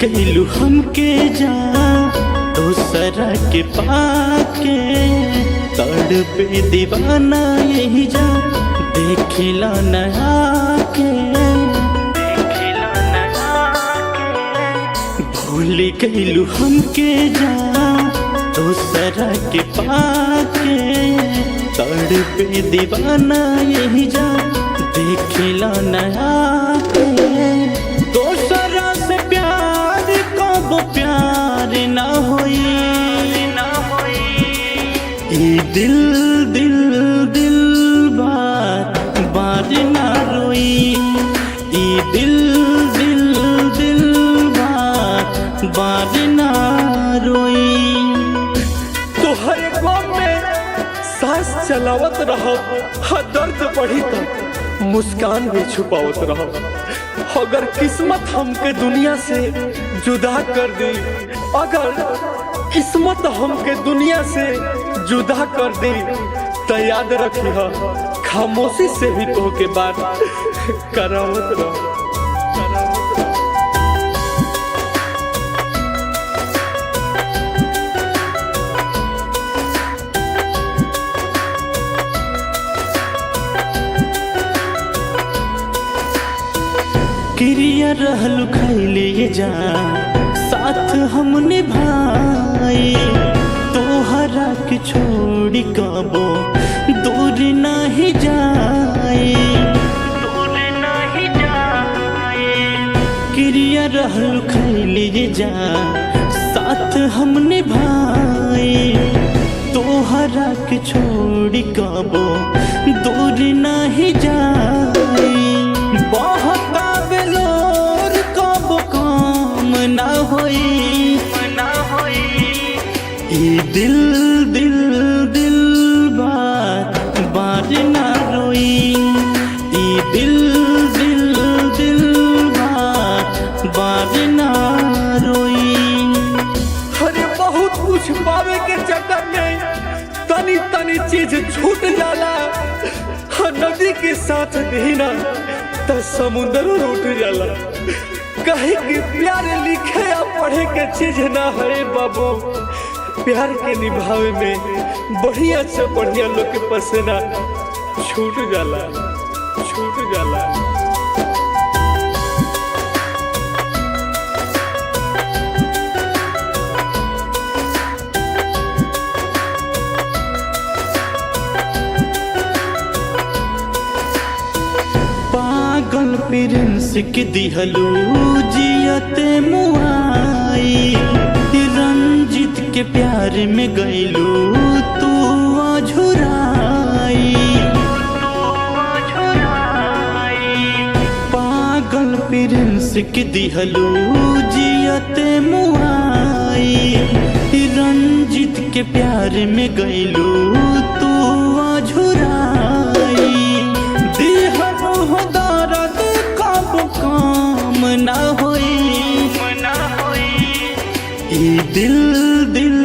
कैलू हमके जा दूसरा के पाके तड़पे दीवाना यही जा देखिला नया के भूल कैलू हमके जा दूसरा के पाके तड़पे दीवाना यही जा देखिला नया के दूसरा से प्यार कब प्यार ना होई दिल दिल दिल बार बार ना रोई दिल दिल दिल बार बार ना रोई। तो हर गम में सांस चलावत रहो, दर्द बढ़ी तो मुस्कान भी छुपावत रहो। अगर किस्मत हमके दुनिया से जुदा कर दी, अगर किस्मत हमके दुनिया से जुदा कर दी, तो याद रखी खामोशी से भी तो के बात करावत रहो। क्रिया रहलू खैले जा साथ हम निभाई तोहरा के छोड़ी कबो दूर नहीं जाए क्रिया रहलू खैले जा साथ हम निभाई तोहरा के छोड़ी कबो दूर नहीं जाए बहुत ना होई दिल दिल दिल बार बार ना रोई दिल दिल दिल बार बार ना रोई। अरे बहुत कुछ पावे के चक्कर में तनी तनी चीज छूट जाला। नदी के साथ नहीं ना तो समुद्र उठ जाला। कहीं कि प्यार लिखे या पढ़े के चीज ना है बाबू। प्यार के निभावे में बढ़िया से बढ़िया लोग के पसीना छूट जाला। पागल प्रिंस के दिहलू जियते मुआई रंजित के प्यार में गईलू तू अझुराई पागल प्रिंस के दिहलू जियते मुआई रंजित के प्यार में गईलू तू अझुराई दर्द कब काम ना होई दिल दिल